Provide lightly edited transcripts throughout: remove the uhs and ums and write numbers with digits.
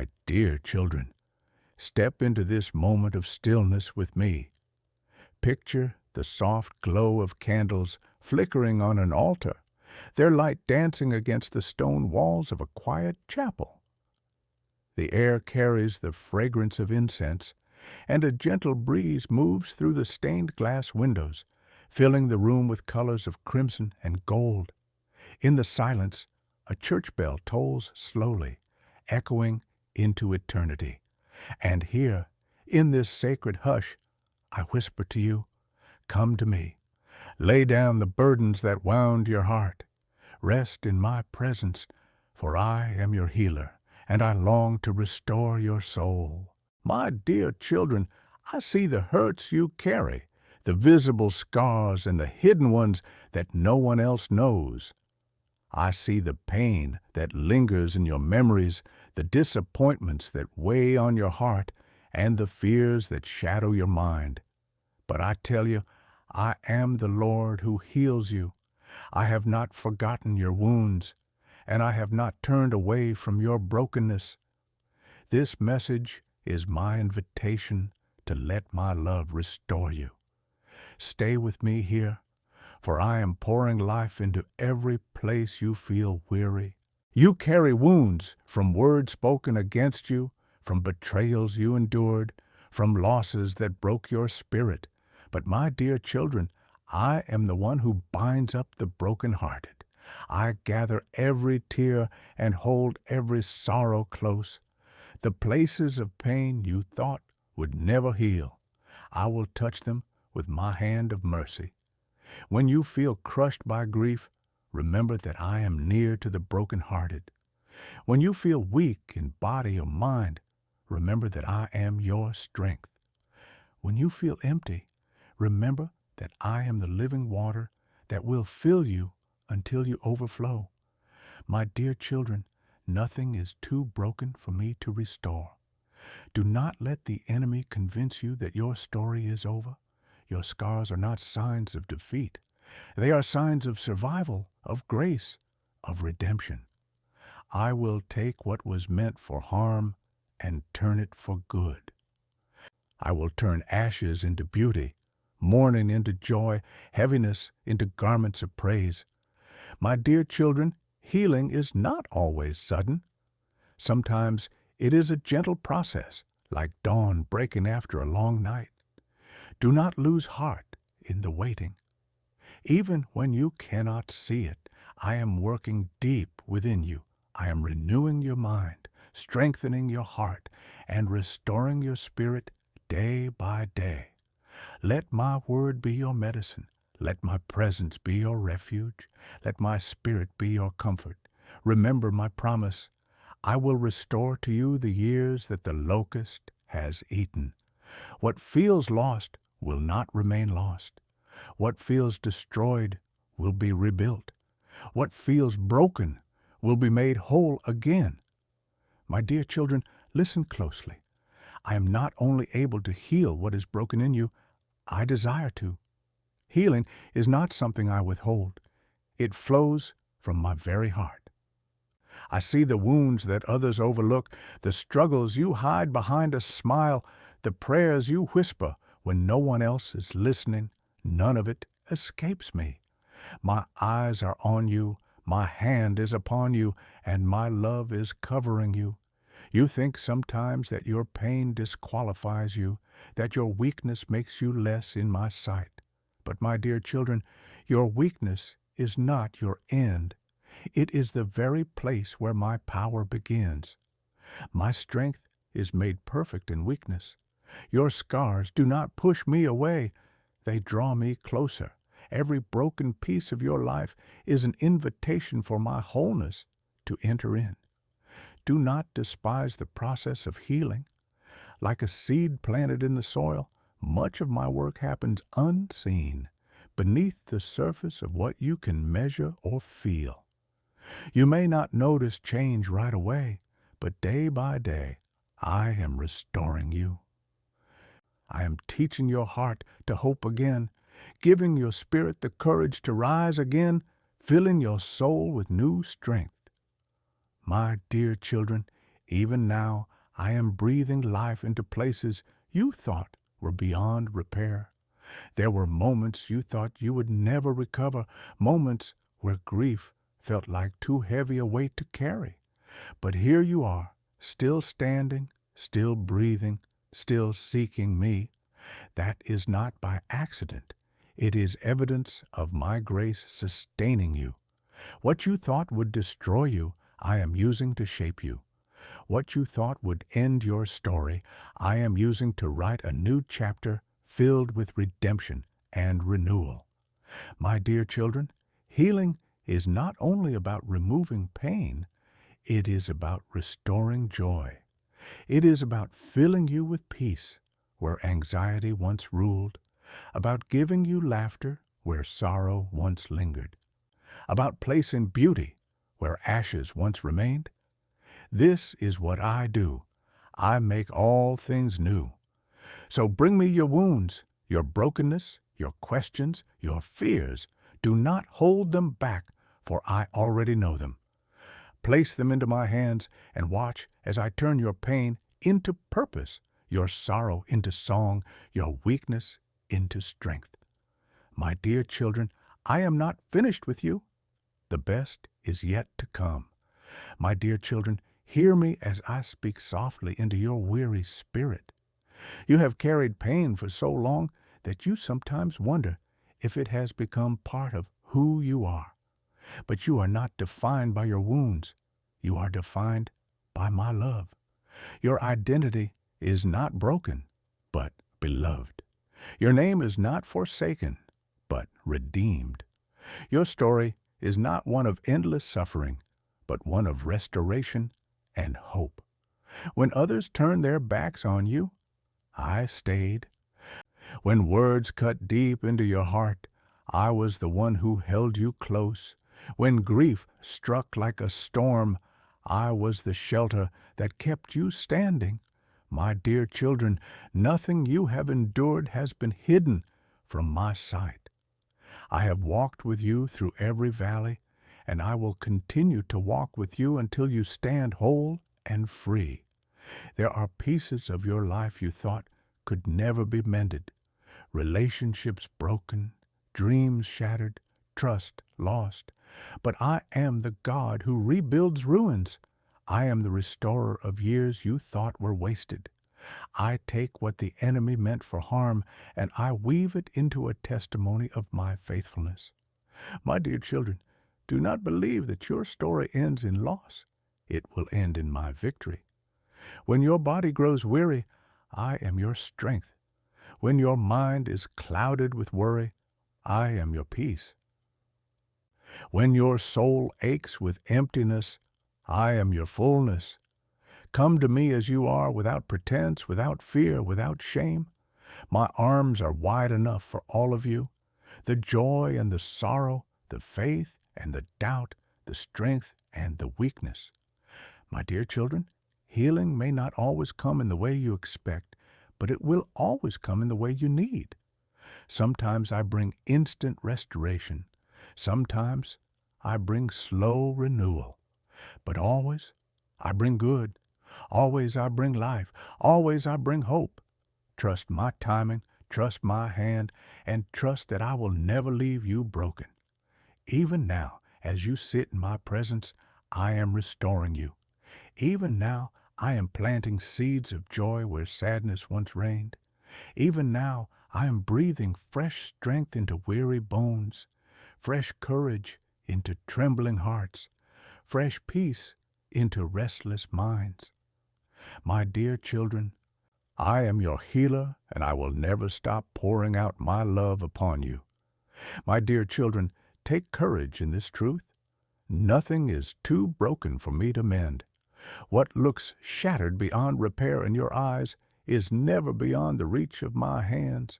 My dear children, step into this moment of stillness with me. Picture the soft glow of candles flickering on an altar, their light dancing against the stone walls of a quiet chapel. The air carries the fragrance of incense, and a gentle breeze moves through the stained glass windows, filling the room with colors of crimson and gold. In the silence, a church bell tolls slowly, echoing into eternity. And here, in this sacred hush, I whisper to you, come to me. Lay down the burdens that wound your heart. Rest in my presence, for I am your healer, and I long to restore your soul. My dear children, I see the hurts you carry, the visible scars and the hidden ones that no one else knows. I see the pain that lingers in your memories, the disappointments that weigh on your heart, and the fears that shadow your mind. But I tell you, I am the Lord who heals you. I have not forgotten your wounds, and I have not turned away from your brokenness. This message is my invitation to let my love restore you. Stay with me here, for I am pouring life into every place you feel weary. You carry wounds from words spoken against you, from betrayals you endured, from losses that broke your spirit. But my dear children, I am the one who binds up the brokenhearted. I gather every tear and hold every sorrow close. The places of pain you thought would never heal, I will touch them with my hand of mercy. When you feel crushed by grief, remember that I am near to the brokenhearted. When you feel weak in body or mind, remember that I am your strength. When you feel empty, remember that I am the living water that will fill you until you overflow. My dear children, nothing is too broken for me to restore. Do not let the enemy convince you that your story is over. Your scars are not signs of defeat. They are signs of survival, of grace, of redemption. I will take what was meant for harm and turn it for good. I will turn ashes into beauty, mourning into joy, heaviness into garments of praise. My dear children, healing is not always sudden. Sometimes it is a gentle process, like dawn breaking after a long night. Do not lose heart in the waiting. Even when you cannot see it, I am working deep within you. I am renewing your mind, strengthening your heart, and restoring your spirit day by day. Let my word be your medicine. Let my presence be your refuge. Let my spirit be your comfort. Remember my promise. I will restore to you the years that the locust has eaten. What feels lost will not remain lost. What feels destroyed will be rebuilt. What feels broken will be made whole again. My dear children, listen closely. I am not only able to heal what is broken in you, I desire to. Healing is not something I withhold. It flows from my very heart. I see the wounds that others overlook, the struggles you hide behind a smile, the prayers you whisper when no one else is listening. None of it escapes me. My eyes are on you, my hand is upon you, and my love is covering you. You think sometimes that your pain disqualifies you, that your weakness makes you less in my sight. But my dear children, your weakness is not your end. It is the very place where my power begins. My strength is made perfect in weakness. Your scars do not push me away. They draw me closer. Every broken piece of your life is an invitation for my wholeness to enter in. Do not despise the process of healing. Like a seed planted in the soil, much of my work happens unseen, beneath the surface of what you can measure or feel. You may not notice change right away, but day by day, I am restoring you. I am teaching your heart to hope again, giving your spirit the courage to rise again, filling your soul with new strength. My dear children, even now I am breathing life into places you thought were beyond repair. There were moments you thought you would never recover, moments where grief felt like too heavy a weight to carry. But here you are, still standing, still breathing, still seeking me. That is not by accident. It is evidence of my grace sustaining you. What you thought would destroy you, I am using to shape you. What you thought would end your story, I am using to write a new chapter filled with redemption and renewal. My dear children, healing is not only about removing pain, it is about restoring joy. It is about filling you with peace where anxiety once ruled, about giving you laughter where sorrow once lingered, about placing beauty where ashes once remained. This is what I do. I make all things new. So bring me your wounds, your brokenness, your questions, your fears. Do not hold them back, for I already know them. Place them into my hands and watch as I turn your pain into purpose, your sorrow into song, your weakness into strength. My dear children, I am not finished with you. The best is yet to come. My dear children, hear me as I speak softly into your weary spirit. You have carried pain for so long that you sometimes wonder if it has become part of who you are. But you are not defined by your wounds. You are defined by my love. Your identity is not broken, but beloved. Your name is not forsaken, but redeemed. Your story is not one of endless suffering, but one of restoration and hope. When others turned their backs on you, I stayed. When words cut deep into your heart, I was the one who held you close. When grief struck like a storm, I was the shelter that kept you standing. My dear children, nothing you have endured has been hidden from my sight. I have walked with you through every valley, and I will continue to walk with you until you stand whole and free. There are pieces of your life you thought could never be mended, relationships broken, dreams shattered, trust lost. But I am the God who rebuilds ruins. I am the restorer of years you thought were wasted. I take what the enemy meant for harm, and I weave it into a testimony of my faithfulness. My dear children, do not believe that your story ends in loss. It will end in my victory. When your body grows weary, I am your strength. When your mind is clouded with worry, I am your peace. When your soul aches with emptiness, I am your fullness. Come to me as you are, without pretense, without fear, without shame. My arms are wide enough for all of you. The joy and the sorrow, the faith and the doubt, the strength and the weakness. My dear children, healing may not always come in the way you expect, but it will always come in the way you need. Sometimes I bring instant restoration. Sometimes I bring slow renewal. But always I bring good. Always I bring life. Always I bring hope. Trust my timing, trust my hand, and trust that I will never leave you broken. Even now, as you sit in my presence, I am restoring you. Even now, I am planting seeds of joy where sadness once reigned. Even now, I am breathing fresh strength into weary bones, fresh courage into trembling hearts, fresh peace into restless minds. My dear children, I am your healer, and I will never stop pouring out my love upon you. My dear children, take courage in this truth. Nothing is too broken for me to mend. What looks shattered beyond repair in your eyes is never beyond the reach of my hands.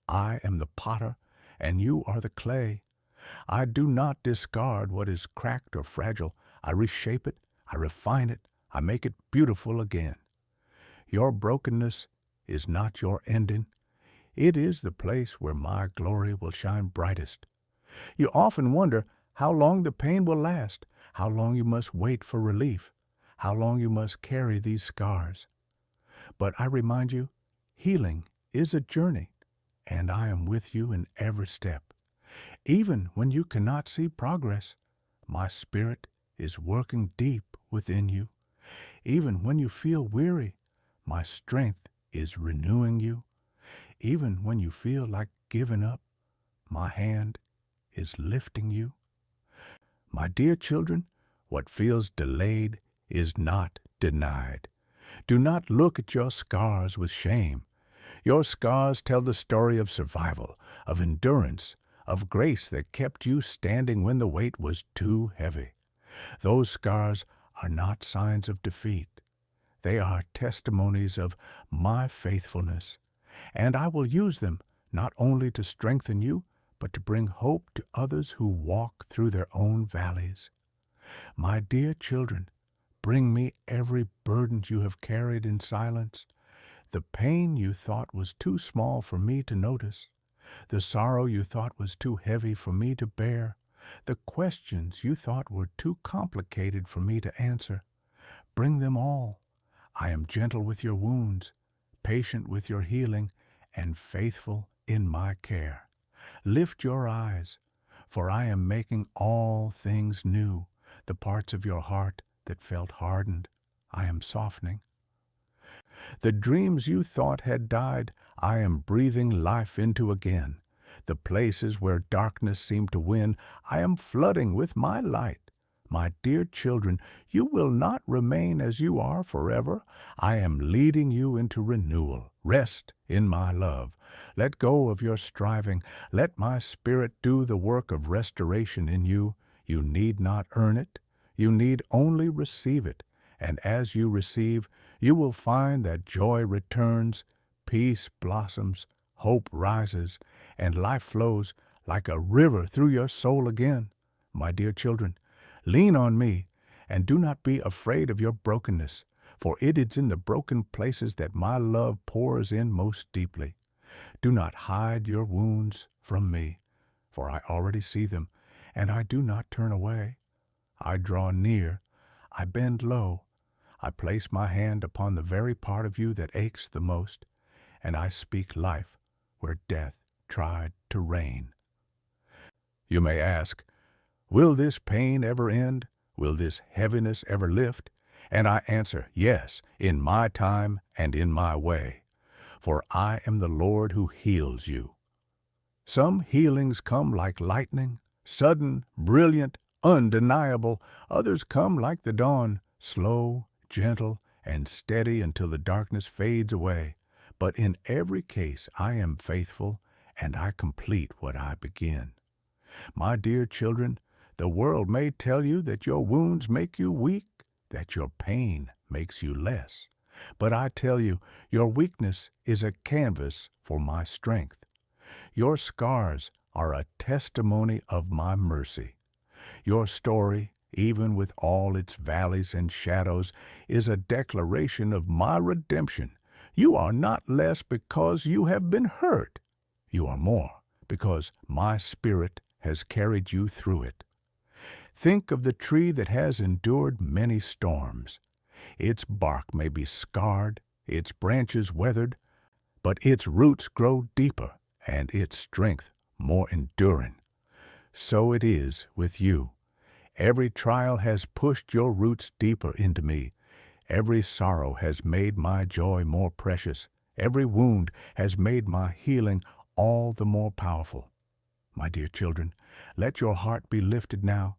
I am the potter, and you are the clay. I do not discard what is cracked or fragile. I reshape it, I refine it, I make it beautiful again. Your brokenness is not your ending. It is the place where my glory will shine brightest. You often wonder how long the pain will last, how long you must wait for relief, how long you must carry these scars. But I remind you, healing is a journey, and I am with you in every step. Even when you cannot see progress, my spirit is working deep within you. Even when you feel weary, my strength is renewing you. Even when you feel like giving up, my hand is lifting you. My dear children, what feels delayed is not denied. Do not look at your scars with shame. Your scars tell the story of survival, of endurance, of grace that kept you standing when the weight was too heavy. Those scars are not signs of defeat. They are testimonies of my faithfulness, and I will use them not only to strengthen you, but to bring hope to others who walk through their own valleys. My dear children, bring me every burden you have carried in silence, the pain you thought was too small for me to notice, the sorrow you thought was too heavy for me to bear, the questions you thought were too complicated for me to answer. Bring them all. I am gentle with your wounds, patient with your healing, and faithful in my care. Lift your eyes, for I am making all things new. The parts of your heart that felt hardened, I am softening. The dreams you thought had died, I am breathing life into again. The places where darkness seemed to win, I am flooding with my light. My dear children, you will not remain as you are forever. I am leading you into renewal. Rest in my love. Let go of your striving. Let my Spirit do the work of restoration in you. You need not earn it. You need only receive it. And as you receive, you will find that joy returns, peace blossoms, hope rises, and life flows like a river through your soul again. My dear children, lean on me, and do not be afraid of your brokenness, for it is in the broken places that my love pours in most deeply. Do not hide your wounds from me, for I already see them, and I do not turn away. I draw near, I bend low, I place my hand upon the very part of you that aches the most, and I speak life where death tried to reign. You may ask, will this pain ever end? Will this heaviness ever lift? And I answer, yes, in my time and in my way, for I am the Lord who heals you. Some healings come like lightning, sudden, brilliant, undeniable. Others come like the dawn, slow, gentle, and steady until the darkness fades away. But in every case I am faithful, and I complete what I begin. My dear children, the world may tell you that your wounds make you weak, that your pain makes you less. But I tell you, your weakness is a canvas for my strength. Your scars are a testimony of my mercy. Your story, even with all its valleys and shadows, is a declaration of my redemption. You are not less because you have been hurt. You are more because my Spirit has carried you through it. Think of the tree that has endured many storms. Its bark may be scarred, its branches weathered, but its roots grow deeper and its strength more enduring. So it is with you. Every trial has pushed your roots deeper into me. Every sorrow has made my joy more precious. Every wound has made my healing all the more powerful. My dear children, let your heart be lifted now.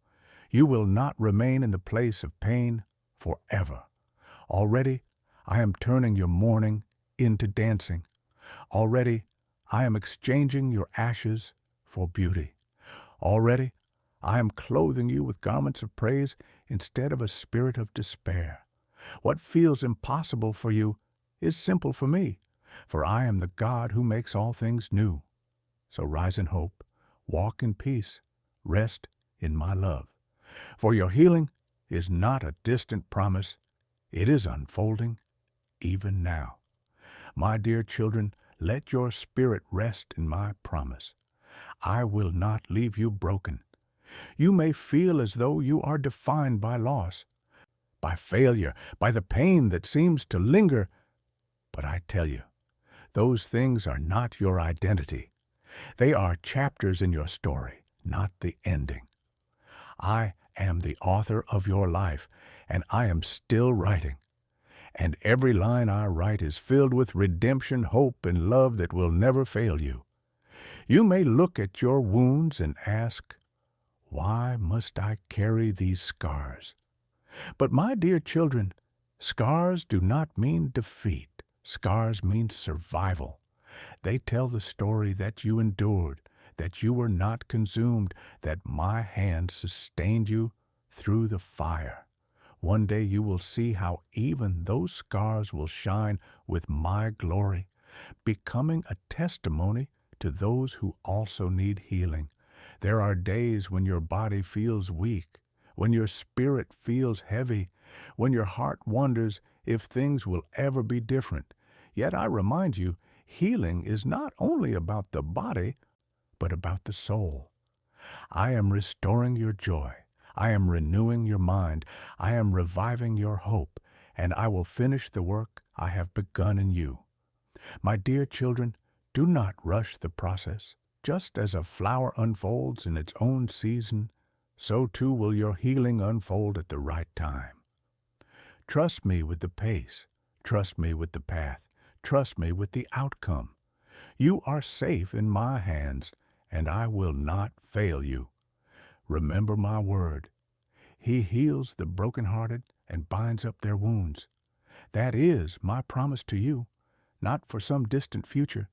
You will not remain in the place of pain forever. Already I am turning your mourning into dancing. Already I am exchanging your ashes for beauty. Already I am clothing you with garments of praise instead of a spirit of despair. What feels impossible for you is simple for me, for I am the God who makes all things new. So rise in hope, walk in peace, rest in my love. For your healing is not a distant promise, it is unfolding even now. My dear children, let your spirit rest in my promise. I will not leave you broken. You may feel as though you are defined by loss, by failure, by the pain that seems to linger. But I tell you, those things are not your identity. They are chapters in your story, not the ending. I am the author of your life, and I am still writing. And every line I write is filled with redemption, hope, and love that will never fail you. You may look at your wounds and ask, why must I carry these scars? But my dear children, scars do not mean defeat. Scars mean survival. They tell the story that you endured, that you were not consumed, that my hand sustained you through the fire. One day you will see how even those scars will shine with my glory, becoming a testimony to those who also need healing. There are days when your body feels weak, when your spirit feels heavy, when your heart wonders if things will ever be different. Yet I remind you, healing is not only about the body, but about the soul. I am restoring your joy. I am renewing your mind. I am reviving your hope, and I will finish the work I have begun in you. My dear children, do not rush the process. Just as a flower unfolds in its own season, so too will your healing unfold at the right time. Trust me with the pace. Trust me with the path. Trust me with the outcome. You are safe in my hands, and I will not fail you. Remember my word. He heals the brokenhearted and binds up their wounds. That is my promise to you, not for some distant future,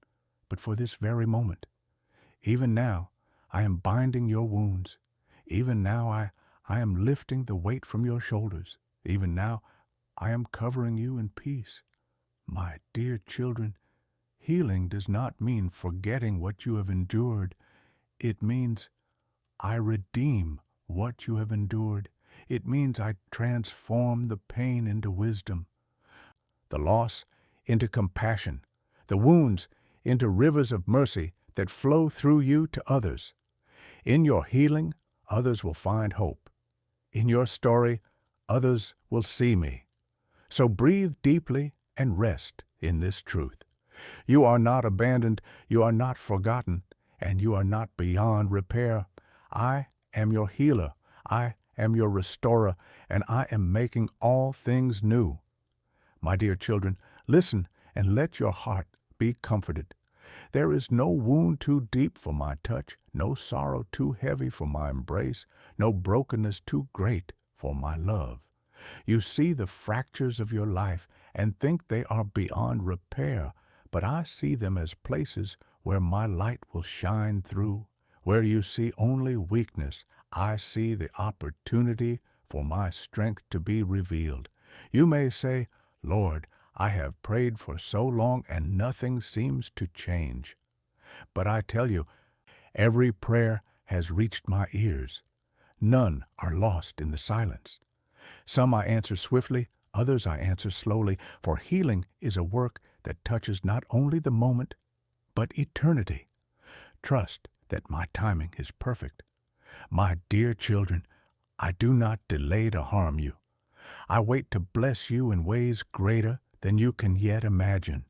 but for this very moment. Even now, I am binding your wounds. Even now, I am lifting the weight from your shoulders. Even now, I am covering you in peace. My dear children, healing does not mean forgetting what you have endured. It means I redeem what you have endured. It means I transform the pain into wisdom, the loss into compassion, the wounds into rivers of mercy that flow through you to others. In your healing, others will find hope. In your story, others will see me. So breathe deeply and rest in this truth. You are not abandoned, you are not forgotten, and you are not beyond repair. I am your healer, I am your restorer, and I am making all things new. My dear children, listen and let your heart be comforted. There is no wound too deep for my touch, no sorrow too heavy for my embrace, no brokenness too great for my love. You see the fractures of your life and think they are beyond repair, but I see them as places where my light will shine through. Where you see only weakness, I see the opportunity for my strength to be revealed. You may say, Lord, I have prayed for so long and nothing seems to change. But I tell you, every prayer has reached my ears. None are lost in the silence. Some I answer swiftly, others I answer slowly, for healing is a work that touches not only the moment, but eternity. Trust that my timing is perfect. My dear children, I do not delay to harm you. I wait to bless you in ways greater than you can yet imagine.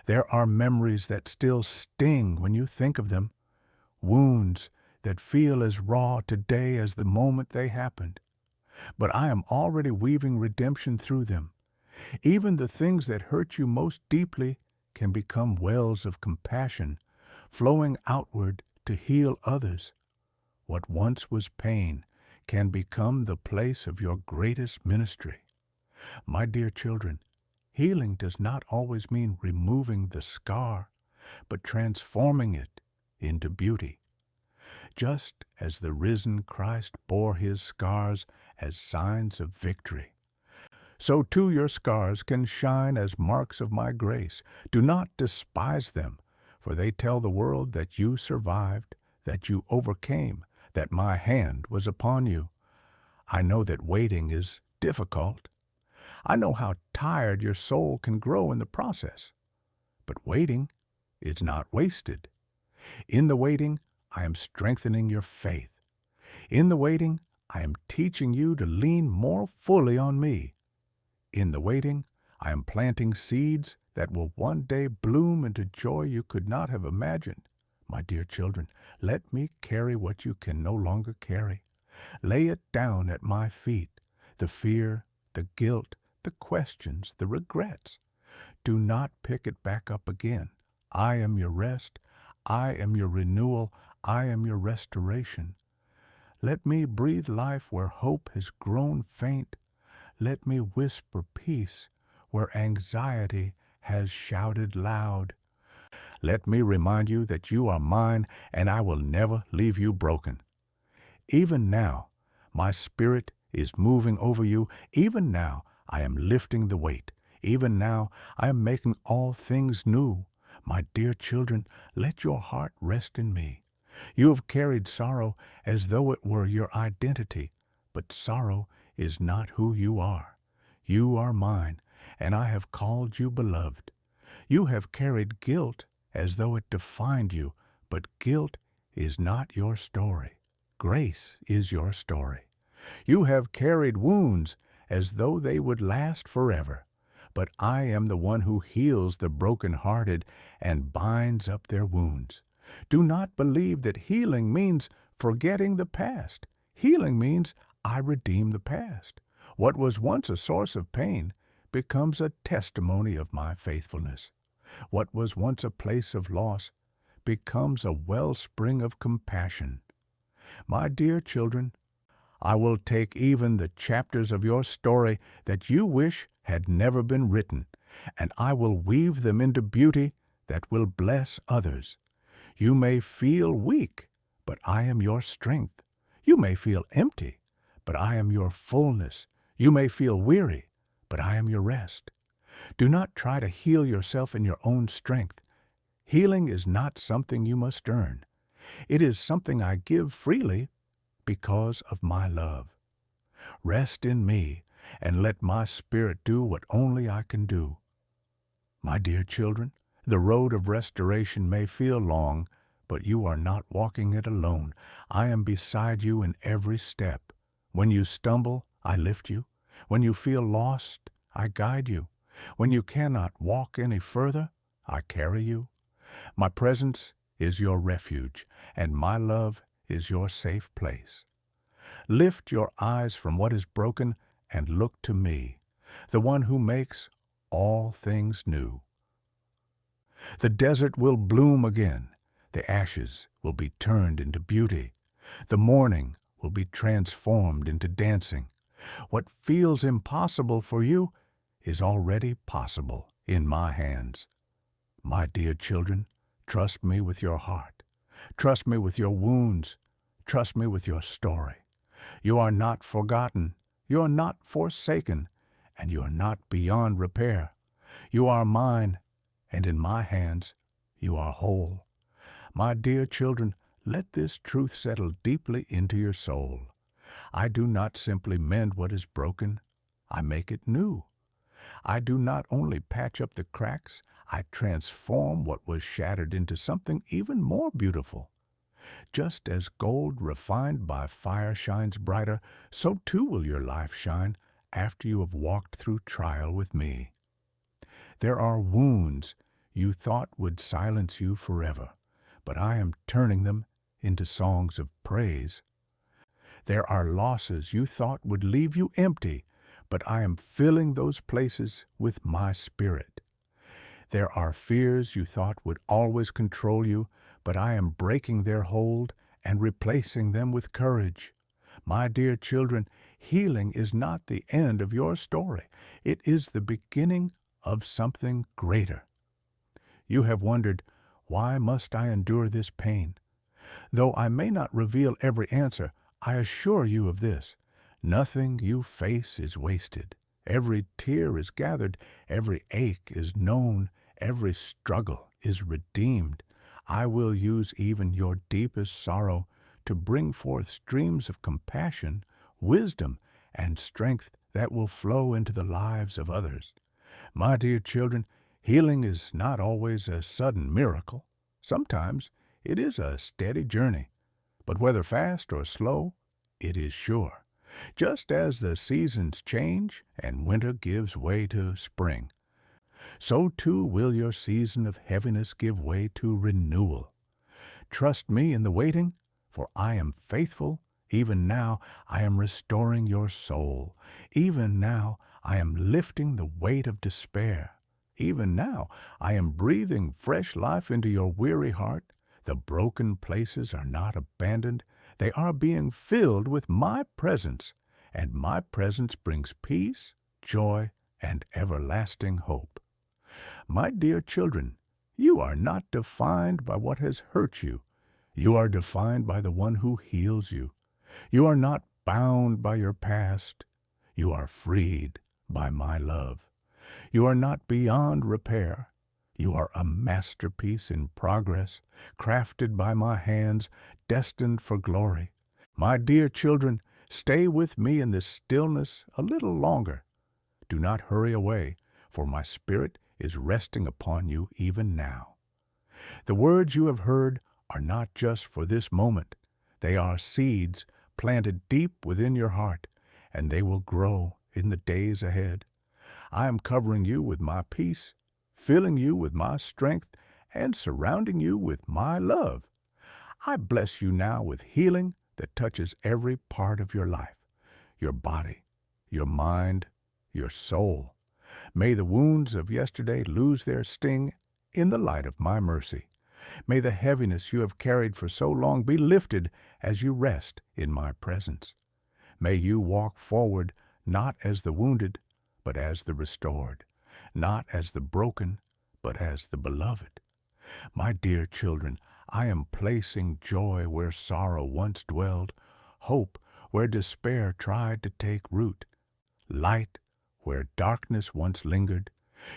There are memories that still sting when you think of them, wounds that feel as raw today as the moment they happened. But I am already weaving redemption through them. Even the things that hurt you most deeply can become wells of compassion, flowing outward to heal others. What once was pain can become the place of your greatest ministry. My dear children, healing does not always mean removing the scar, but transforming it into beauty. Just as the risen Christ bore his scars as signs of victory, so too your scars can shine as marks of my grace. Do not despise them, for they tell the world that you survived, that you overcame, that my hand was upon you. I know that waiting is difficult. I know how tired your soul can grow in the process. But waiting is not wasted. In the waiting, I am strengthening your faith. In the waiting, I am teaching you to lean more fully on me. In the waiting, I am planting seeds that will one day bloom into joy you could not have imagined. My dear children, let me carry what you can no longer carry. Lay it down at my feet, the fear, the guilt, the questions, the regrets. Do not pick it back up again. I am your rest. I am your renewal. I am your restoration. Let me breathe life where hope has grown faint. Let me whisper peace where anxiety has shouted loud. Let me remind you that you are mine and I will never leave you broken. Even now, my spirit is moving over you. Even now, I am lifting the weight. Even now, I am making all things new. My dear children, let your heart rest in me. You have carried sorrow as though it were your identity, but sorrow is not who you are. You are mine, and I have called you beloved. You have carried guilt as though it defined you, but guilt is not your story. Grace is your story. You have carried wounds as though they would last forever, but I am the one who heals the brokenhearted and binds up their wounds. Do not believe that healing means forgetting the past. Healing means I redeem the past. What was once a source of pain becomes a testimony of my faithfulness. What was once a place of loss becomes a wellspring of compassion. My dear children, I will take even the chapters of your story that you wish had never been written, and I will weave them into beauty that will bless others. You may feel weak, but I am your strength. You may feel empty, but I am your fullness. You may feel weary, but I am your rest. Do not try to heal yourself in your own strength. Healing is not something you must earn. It is something I give freely because of my love. Rest in me and let my spirit do what only I can do. My dear children, the road of restoration may feel long, but you are not walking it alone. I am beside you in every step. When you stumble, I lift you. When you feel lost, I guide you. When you cannot walk any further, I carry you. My presence is your refuge, and my love is your safe place. Lift your eyes from what is broken and look to me, the one who makes all things new. The desert will bloom again. The ashes will be turned into beauty. The mourning will be transformed into dancing. What feels impossible for you is already possible in my hands. My dear children, trust me with your heart. Trust me with your wounds. Trust me with your story. You are not forgotten. You are not forsaken. And you are not beyond repair. You are mine, and in my hands you are whole. My dear children, let this truth settle deeply into your soul. I do not simply mend what is broken, I make it new. I do not only patch up the cracks, I transform what was shattered into something even more beautiful. Just as gold refined by fire shines brighter, so too will your life shine after you have walked through trial with me. There are wounds you thought would silence you forever, but I am turning them into songs of praise. There are losses you thought would leave you empty, but I am filling those places with my spirit. There are fears you thought would always control you, but I am breaking their hold and replacing them with courage. My dear children, healing is not the end of your story. It is the beginning of something greater. You have wondered, why must I endure this pain? Though I may not reveal every answer, I assure you of this. Nothing you face is wasted. Every tear is gathered, every ache is known, every struggle is redeemed. I will use even your deepest sorrow to bring forth streams of compassion, wisdom, and strength that will flow into the lives of others. My dear children, healing is not always a sudden miracle. Sometimes it is a steady journey, but whether fast or slow, it is sure. Just as the seasons change and winter gives way to spring, so too will your season of heaviness give way to renewal. Trust me in the waiting, for I am faithful. Even now I am restoring your soul. Even now I am lifting the weight of despair. Even now I am breathing fresh life into your weary heart. The broken places are not abandoned. They are being filled with my presence, and my presence brings peace, joy, and everlasting hope. My dear children, you are not defined by what has hurt you. You are defined by the one who heals you. You are not bound by your past. You are freed by my love. You are not beyond repair. You are a masterpiece in progress, crafted by my hands, destined for glory. My dear children, stay with me in this stillness a little longer. Do not hurry away, for my Spirit is resting upon you even now. The words you have heard are not just for this moment. They are seeds planted deep within your heart, and they will grow in the days ahead. I am covering you with my peace, filling you with my strength, and surrounding you with my love. I bless you now with healing that touches every part of your life, your body, your mind, your soul. May the wounds of yesterday lose their sting in the light of my mercy. May the heaviness you have carried for so long be lifted as you rest in my presence. May you walk forward not as the wounded, but as the restored, not as the broken, but as the beloved. My dear children, I am placing joy where sorrow once dwelled, hope where despair tried to take root, light where darkness once lingered.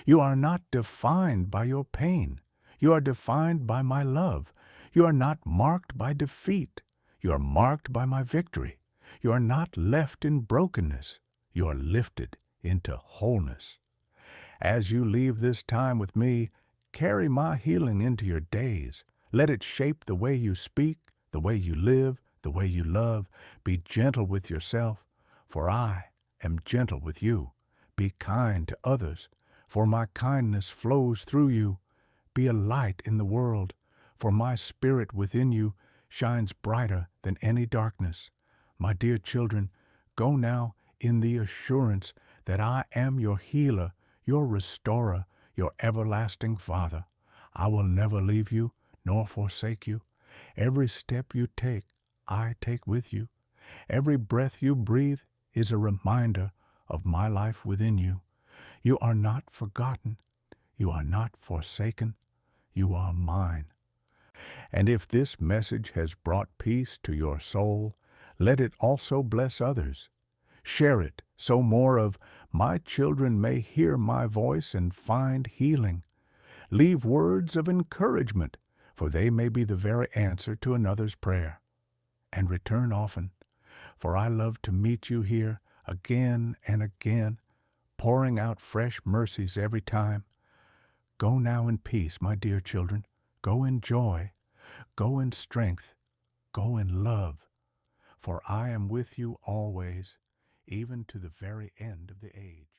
You are not defined by your pain. You are defined by my love. You are not marked by defeat. You are marked by my victory. You are not left in brokenness. You are lifted into wholeness. As you leave this time with me, carry my healing into your days. Let it shape the way you speak, the way you live, the way you love. Be gentle with yourself, for I am gentle with you. Be kind to others, for my kindness flows through you. Be a light in the world, for my spirit within you shines brighter than any darkness. My dear children, go now in the assurance that I am your healer, your restorer, your everlasting Father. I will never leave you nor forsake you. Every step you take, I take with you. Every breath you breathe is a reminder of my life within you. You are not forgotten. You are not forsaken. You are mine. And if this message has brought peace to your soul, let it also bless others. Share it so more of my children may hear my voice and find healing. Leave words of encouragement, for they may be the very answer to another's prayer. And return often, for I love to meet you here again and again, pouring out fresh mercies every time. Go now in peace, my dear children. Go in joy. Go in strength. Go in love. For I am with you always, even to the very end of the age.